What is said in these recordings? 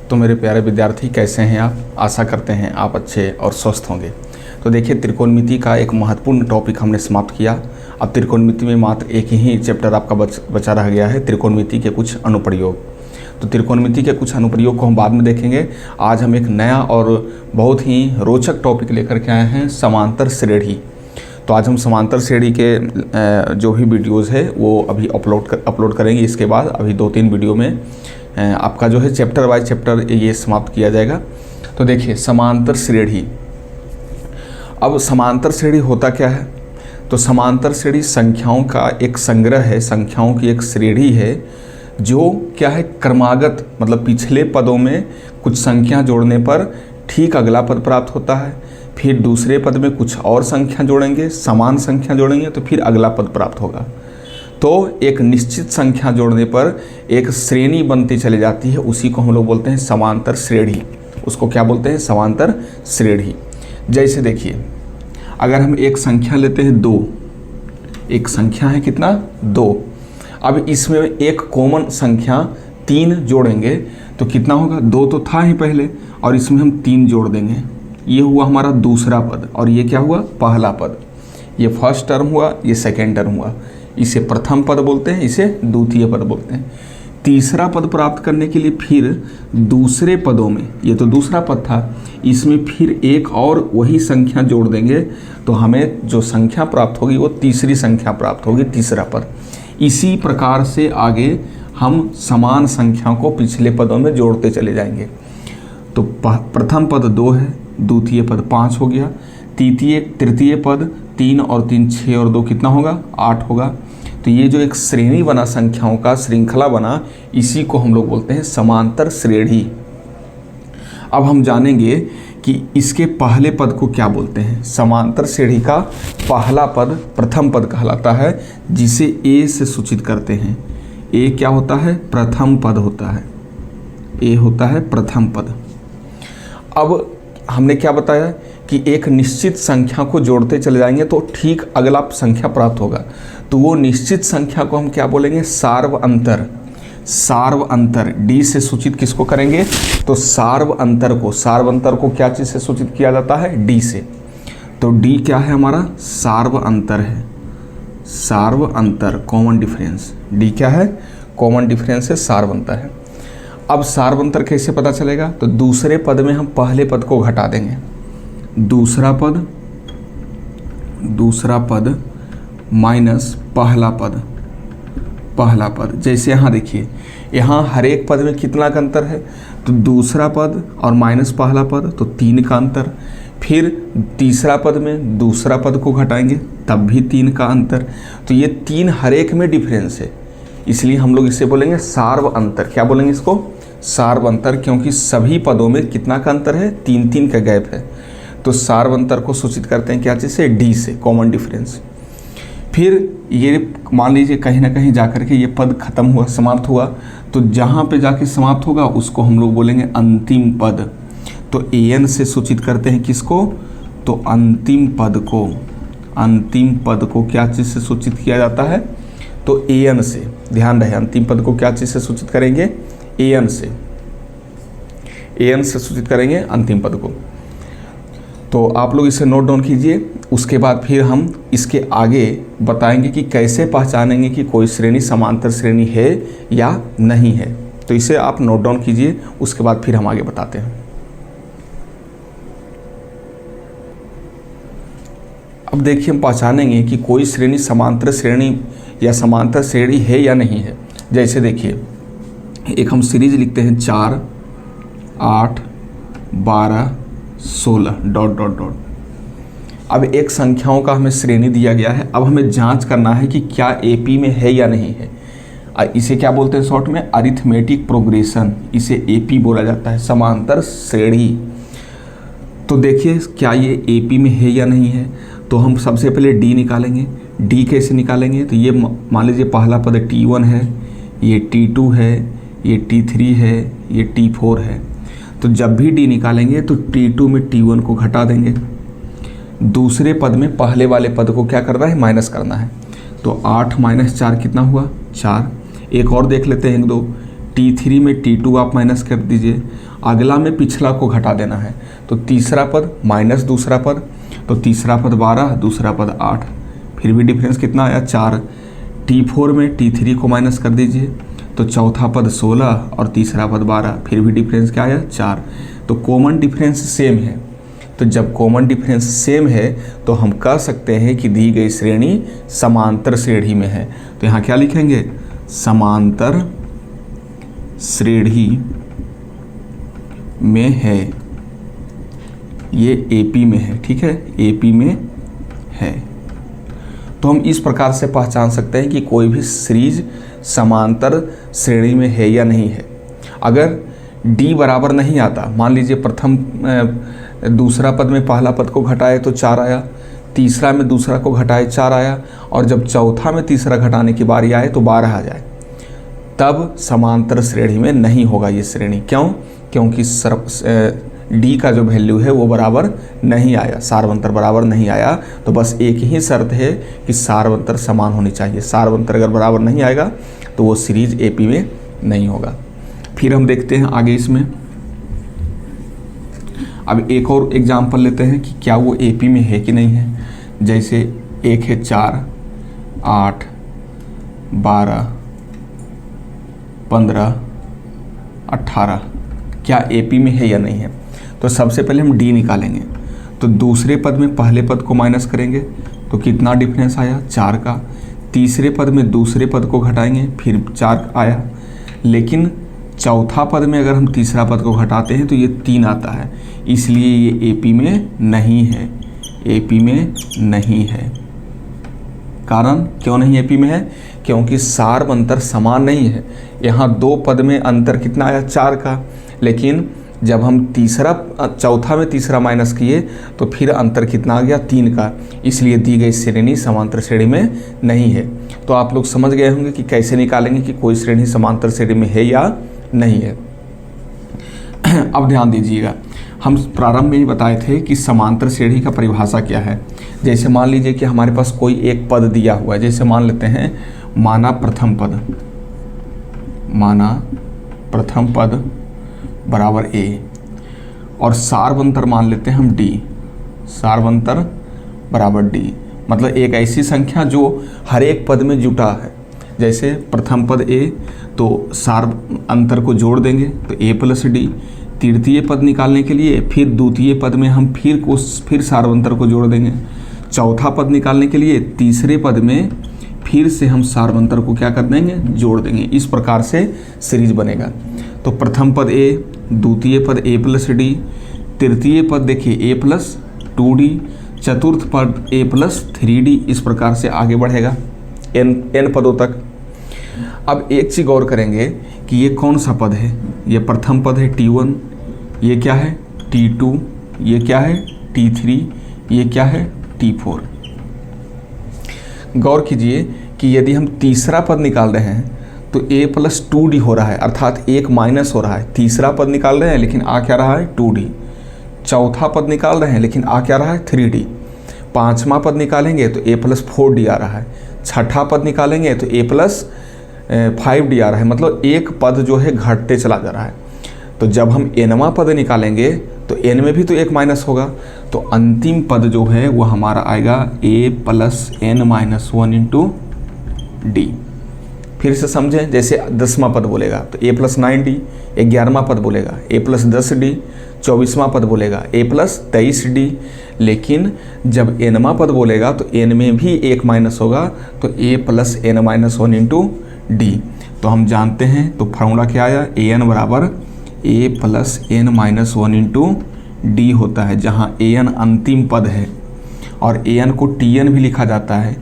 तो मेरे प्यारे विद्यार्थी कैसे हैं आप? आशा करते हैं आप अच्छे और स्वस्थ होंगे। तो देखिए, त्रिकोणमिति का एक महत्वपूर्ण टॉपिक हमने समाप्त किया। अब त्रिकोणमिति में मात्र एक ही चैप्टर आपका बचा रह गया है, त्रिकोणमिति के कुछ अनुप्रयोग। तो त्रिकोणमिति के कुछ अनुप्रयोग को हम बाद में देखेंगे। आज हम एक नया और बहुत ही रोचक टॉपिक लेकर के आए हैं, समांतर श्रेणी। तो आज हम समांतर श्रेणी के जो भी वीडियोज़ है वो अभी अपलोड करेंगे। इसके बाद अभी 2-3 वीडियो में आपका जो है चैप्टर बाय चैप्टर ये समाप्त किया जाएगा। तो देखिए, समांतर श्रेणी। अब समांतर श्रेणी होता क्या है? तो समांतर श्रेणी संख्याओं का एक संग्रह है, संख्याओं की एक श्रेणी है जो क्या है, क्रमागत, मतलब पिछले पदों में कुछ संख्या जोड़ने पर ठीक अगला पद प्राप्त होता है, फिर दूसरे पद में कुछ और संख्या जोड़ेंगे, समान संख्या जोड़ेंगे तो फिर अगला पद प्राप्त होगा। तो एक निश्चित संख्या जोड़ने पर एक श्रेणी बनती चली जाती है, उसी को हम लोग बोलते हैं समांतर श्रेणी। उसको क्या बोलते हैं? समांतर श्रेणी। जैसे देखिए, अगर हम एक संख्या लेते हैं 2, एक संख्या है कितना? 2। अब इसमें एक कॉमन संख्या 3 जोड़ेंगे तो कितना होगा? 2 तो था ही पहले, और इसमें हम 3 जोड़ देंगे। ये हुआ हमारा दूसरा पद, और ये क्या हुआ? पहला पद। ये फर्स्ट टर्म हुआ, ये सेकेंड टर्म हुआ। इसे प्रथम पद बोलते हैं, इसे द्वितीय पद बोलते हैं। तीसरा पद प्राप्त करने के लिए फिर दूसरे पदों में, ये तो दूसरा पद था, इसमें फिर एक और वही संख्या जोड़ देंगे तो हमें जो संख्या प्राप्त होगी वो तीसरी संख्या प्राप्त होगी, तीसरा पद। इसी प्रकार से आगे हम समान संख्या को पिछले पदों में जोड़ते चले जाएंगे। तो प्रथम पद 2 है, द्वितीय पद 5 हो गया, तृतीय पद 3 और 3 6 और 2 कितना होगा? 8 होगा। तो ये जो एक श्रेणी बना, संख्याओं का श्रृंखला बना, इसी को हम लोग बोलते हैं समांतर श्रेणी। अब हम जानेंगे कि इसके पहले पद को क्या बोलते हैं। समांतर श्रेणी का पहला पद प्रथम पद कहलाता है, जिसे ए से सूचित करते हैं। ए क्या होता है? प्रथम पद होता है। ए होता है प्रथम पद। अब हमने क्या बताया कि एक निश्चित संख्या को जोड़ते चले जाएंगे तो ठीक अगला संख्या प्राप्त होगा। तो वो निश्चित संख्या को हम क्या बोलेंगे? सार्व अंतर। सार्व अंतर डी से सूचित किसको करेंगे? तो सार्व अंतर को क्या चीज़ से सूचित किया जाता है? डी से। तो डी क्या है हमारा? सार्व अंतर है। सार्व अंतर, कॉमन डिफरेंस। डी क्या है? कॉमन डिफरेंस है, सार्व अंतर है। अब सार्व अंतर कैसे पता चलेगा? तो दूसरे पद में हम पहले पद को घटा देंगे। दूसरा पद माइनस पहला पद। जैसे यहाँ देखिए, यहाँ हर एक पद में कितना का अंतर है? तो दूसरा पद और माइनस पहला पद, तो 3 का अंतर। फिर तीसरा पद में दूसरा पद को घटाएंगे तब भी 3 का अंतर। तो ये 3 हर एक में डिफरेंस है, इसलिए हम लोग इसे बोलेंगे सार्व अंतर। क्या बोलेंगे इसको? सार्व अंतर, क्योंकि सभी पदों में कितना का अंतर है? 3-3 का गैप है। तो सार्व अंतर को सूचित करते हैं क्या चीज़ से? डी से, कॉमन डिफरेंस। फिर ये मान लीजिए कहीं ना कहीं जाकर के ये पद खत्म हुआ, समाप्त हुआ, तो जहाँ पे जाके समाप्त होगा उसको हम लोग बोलेंगे अंतिम पद। तो एन से सूचित करते हैं किसको? तो अंतिम पद को क्या चीज़ से सूचित किया जाता है? तो एन से। ध्यान रहे, अंतिम पद को क्या चीज़ से सूचित करेंगे? एन से। एन से सूचित करेंगे अंतिम पद को। तो आप लोग इसे नोट डाउन कीजिए। उसके बाद फिर हम इसके आगे बताएंगे कि कैसे पहचानेंगे कि कोई श्रेणी समांतर श्रेणी है या नहीं है। तो इसे आप नोट डाउन कीजिए, उसके बाद फिर हम आगे बताते हैं। अब देखिए, हम पहचानेंगे कि कोई श्रेणी समांतर श्रेणी या समांतर श्रेणी है या नहीं है। जैसे देखिए, एक हम सीरीज लिखते हैं 4, 8, 12, 16 ... अब एक संख्याओं का हमें श्रेणी दिया गया है। अब हमें जांच करना है कि क्या एपी में है या नहीं है। इसे क्या बोलते हैं शॉर्ट में? Arithmetic progression. इसे एपी बोला जाता है, समांतर श्रेणी। तो देखिए, क्या ये एपी में है या नहीं है। तो हम सबसे पहले डी निकालेंगे। डी कैसे निकालेंगे? तो ये मान लीजिए पहला पद T1 है, ये T2 है, ये T3 है, ये T4 है। तो जब भी डी निकालेंगे तो T2 में T1 को घटा देंगे, दूसरे पद में पहले वाले पद को क्या करना है? माइनस करना है। तो 8 - 4 कितना हुआ? 4। एक और देख लेते हैं, 1 2 T3 में T2 आप माइनस कर दीजिए, अगला में पिछला को घटा देना है। तो तीसरा पद माइनस दूसरा पद, तो तीसरा पद 12, दूसरा पद 8, फिर भी डिफरेंस कितना आया 4। T4 में T3 को माइनस कर दीजिए, तो चौथा पद 16 और तीसरा पद 12, फिर भी डिफरेंस क्या आया 4। तो कॉमन डिफरेंस सेम है। तो जब कॉमन डिफरेंस सेम है तो हम कह सकते हैं कि दी गई श्रेणी समांतर श्रेणी में है। तो यहाँ क्या लिखेंगे, समांतर श्रेणी में है, ये एपी में है, ठीक है, एपी में है। तो हम इस प्रकार से पहचान सकते हैं कि कोई भी सीरीज समांतर श्रेणी में है या नहीं है। अगर डी बराबर नहीं आता, मान लीजिए प्रथम दूसरा पद में पहला पद को घटाए तो 4 आया, तीसरा में दूसरा को घटाए 4 आया, और जब चौथा में तीसरा घटाने की बारी आए तो 12 आ जाए, तब समांतर श्रेणी में नहीं होगा ये श्रेणी। क्यों? क्योंकि डी का जो वैल्यू है वो बराबर नहीं आया, सार्वंतर बराबर नहीं आया। तो बस एक ही शर्त है कि सार्वंतर समान होनी चाहिए। सार्वंतर अगर बराबर नहीं आएगा तो वो सीरीज एपी में नहीं होगा। फिर हम देखते हैं आगे इसमें, अब एक और एग्जाम्पल लेते हैं कि क्या वो एपी में है कि नहीं है। जैसे एक है 4, 8, 12, 15, 18, क्या एपी में है या नहीं है। तो सबसे पहले हम डी निकालेंगे। तो दूसरे पद में पहले पद को माइनस करेंगे तो कितना डिफरेंस आया 4 का। तीसरे पद में दूसरे पद को घटाएंगे, फिर 4 आया। लेकिन चौथा पद में अगर हम तीसरा पद को घटाते हैं तो ये 3 आता है, इसलिए ये एपी में नहीं है, एपी में नहीं है। कारण क्यों नहीं एपी में है? क्योंकि सार्व अंतर समान नहीं है। यहाँ 2 पद में अंतर कितना आया 4 का, लेकिन जब हम चौथा में तीसरा माइनस किए तो फिर अंतर कितना आ गया 3 का, इसलिए दी गई श्रेणी समांतर श्रेणी में नहीं है। तो आप लोग समझ गए होंगे कि कैसे निकालेंगे कि कोई श्रेणी समांतर श्रेणी में है या नहीं है। अब ध्यान दीजिएगा, हम प्रारंभ में ही बताए थे कि समांतर श्रेणी का परिभाषा क्या है। जैसे मान लीजिए कि हमारे पास कोई एक पद दिया हुआ है, जैसे मान लेते हैं माना प्रथम पद बराबर ए, और सार्वंतर मान लेते हैं हम डी, सार्वंतर बराबर डी, मतलब एक ऐसी संख्या जो हर एक पद में जुटा है। जैसे प्रथम पद ए, तो सार्व अंतर को जोड़ देंगे तो ए प्लस डी। तृतीय पद निकालने के लिए फिर द्वितीय पद में हम फिर सार्वंतर को जोड़ देंगे। चौथा पद निकालने के लिए तीसरे पद में फिर से हम सार्वंतर को क्या कर देंगे, जोड़ देंगे। इस प्रकार से सीरीज बनेगा। तो प्रथम पद ए, द्वितीय पद ए प्लस डी, तृतीय पद देखिए ए प्लस 2d, चतुर्थ पद ए प्लस 3d, इस प्रकार से आगे बढ़ेगा n पदों तक। अब एक चीज़ गौर करेंगे कि ये कौन सा पद है। ये प्रथम पद है T1, ये क्या है T2, ये क्या है T3, ये क्या है T4। गौर कीजिए कि यदि हम तीसरा पद निकाल रहे हैं तो a प्लस 2d हो रहा है, अर्थात एक माइनस हो रहा है। तीसरा पद निकाल रहे हैं लेकिन आ क्या रहा है 2d। चौथा पद निकाल रहे हैं लेकिन आ क्या रहा है 3d। पाँचवा पद निकालेंगे तो a प्लस 4d आ रहा है। छठा पद निकालेंगे तो a प्लस 5d आ रहा है, मतलब एक पद जो है घटते चला जा रहा है। तो जब हम nवां पद निकालेंगे तो n में भी तो एक माइनस होगा, तो अंतिम पद जो है वो हमारा आएगा a plus n-1 into D. फिर से समझें, जैसे 10वां पद बोलेगा तो a प्लस 9d, 11वां पद बोलेगा a प्लस 10d, 24वां पद बोलेगा a प्लस 23d। लेकिन जब nवां पद बोलेगा तो n में भी एक माइनस होगा, तो a plus n-1 into D. तो हम जानते हैं, तो फार्मूला क्या आया, an बराबर a plus n-1 into D होता है, जहाँ an अंतिम पद है और an को tn भी लिखा जाता है।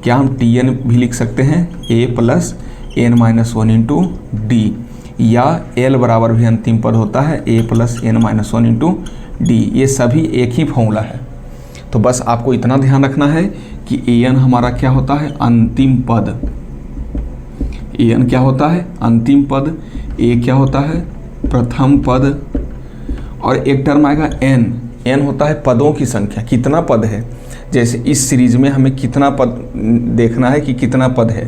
क्या हम tn भी लिख सकते हैं, a plus n-1 into D, या l बराबर भी अंतिम पद होता है a plus n-1 into D. ये सभी एक ही फॉर्मूला है। तो बस आपको इतना ध्यान रखना है कि an हमारा क्या होता है, अंतिम पद। an क्या होता है, अंतिम पद। a क्या होता है, प्रथम पद। और एक टर्म आएगा n होता है पदों की संख्या, कितना पद है। जैसे इस सीरीज में हमें कितना पद देखना है कि कितना पद है,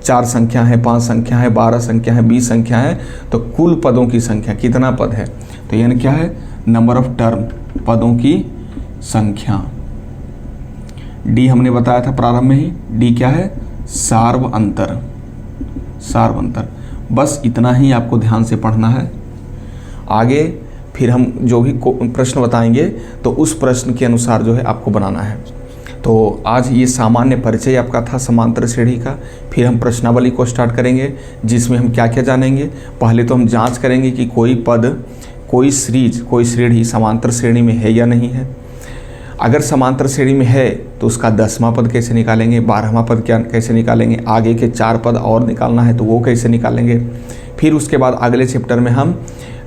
4 संख्या है, 5 संख्या है, 12 संख्या है, 20 संख्या है, तो कुल पदों की संख्या कितना पद है, तो यानी क्या है, नंबर ऑफ टर्म, पदों की संख्या। डी हमने बताया था प्रारंभ में ही, डी क्या है, सार्व अंतर, सार्व अंतर। बस इतना ही आपको ध्यान से पढ़ना है। आगे फिर हम जो भी प्रश्न बताएंगे तो उस प्रश्न के अनुसार जो है आपको बनाना है। तो आज ये सामान्य परिचय आपका था समांतर श्रेणी का। फिर हम प्रश्नावली को स्टार्ट करेंगे, जिसमें हम क्या क्या जानेंगे। पहले तो हम जांच करेंगे कि कोई पद, कोई सीरीज, कोई श्रेणी समांतर श्रेणी में है या नहीं है। अगर समांतर श्रेणी में है तो उसका 10वां पद कैसे निकालेंगे, 12वां पद क्या कैसे निकालेंगे, आगे के 4 पद और निकालना है तो वो कैसे निकालेंगे। फिर उसके बाद अगले चैप्टर में हम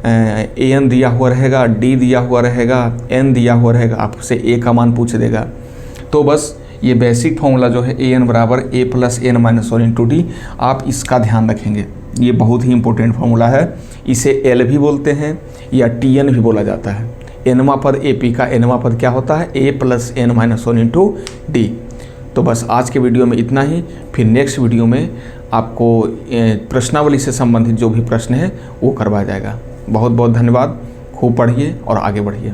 an दिया हुआ रहेगा, d दिया हुआ रहेगा, n दिया हुआ रहेगा, आपसे a का मान पूछ देगा। तो बस ये बेसिक फॉर्मूला जो है an बराबर a plus n minus 1 into D, आप इसका ध्यान रखेंगे। ये बहुत ही इंपॉर्टेंट फार्मूला है। इसे l भी बोलते हैं या tn भी बोला जाता है। nवां पद AP का nवां पद क्या होता है, a plus n minus 1 into D. तो बस आज के वीडियो में इतना ही। फिर नेक्स्ट वीडियो में आपको प्रश्नावली से संबंधित जो भी प्रश्न है वो करवाया जाएगा। बहुत बहुत धन्यवाद। खूब पढ़िए और आगे बढ़िए।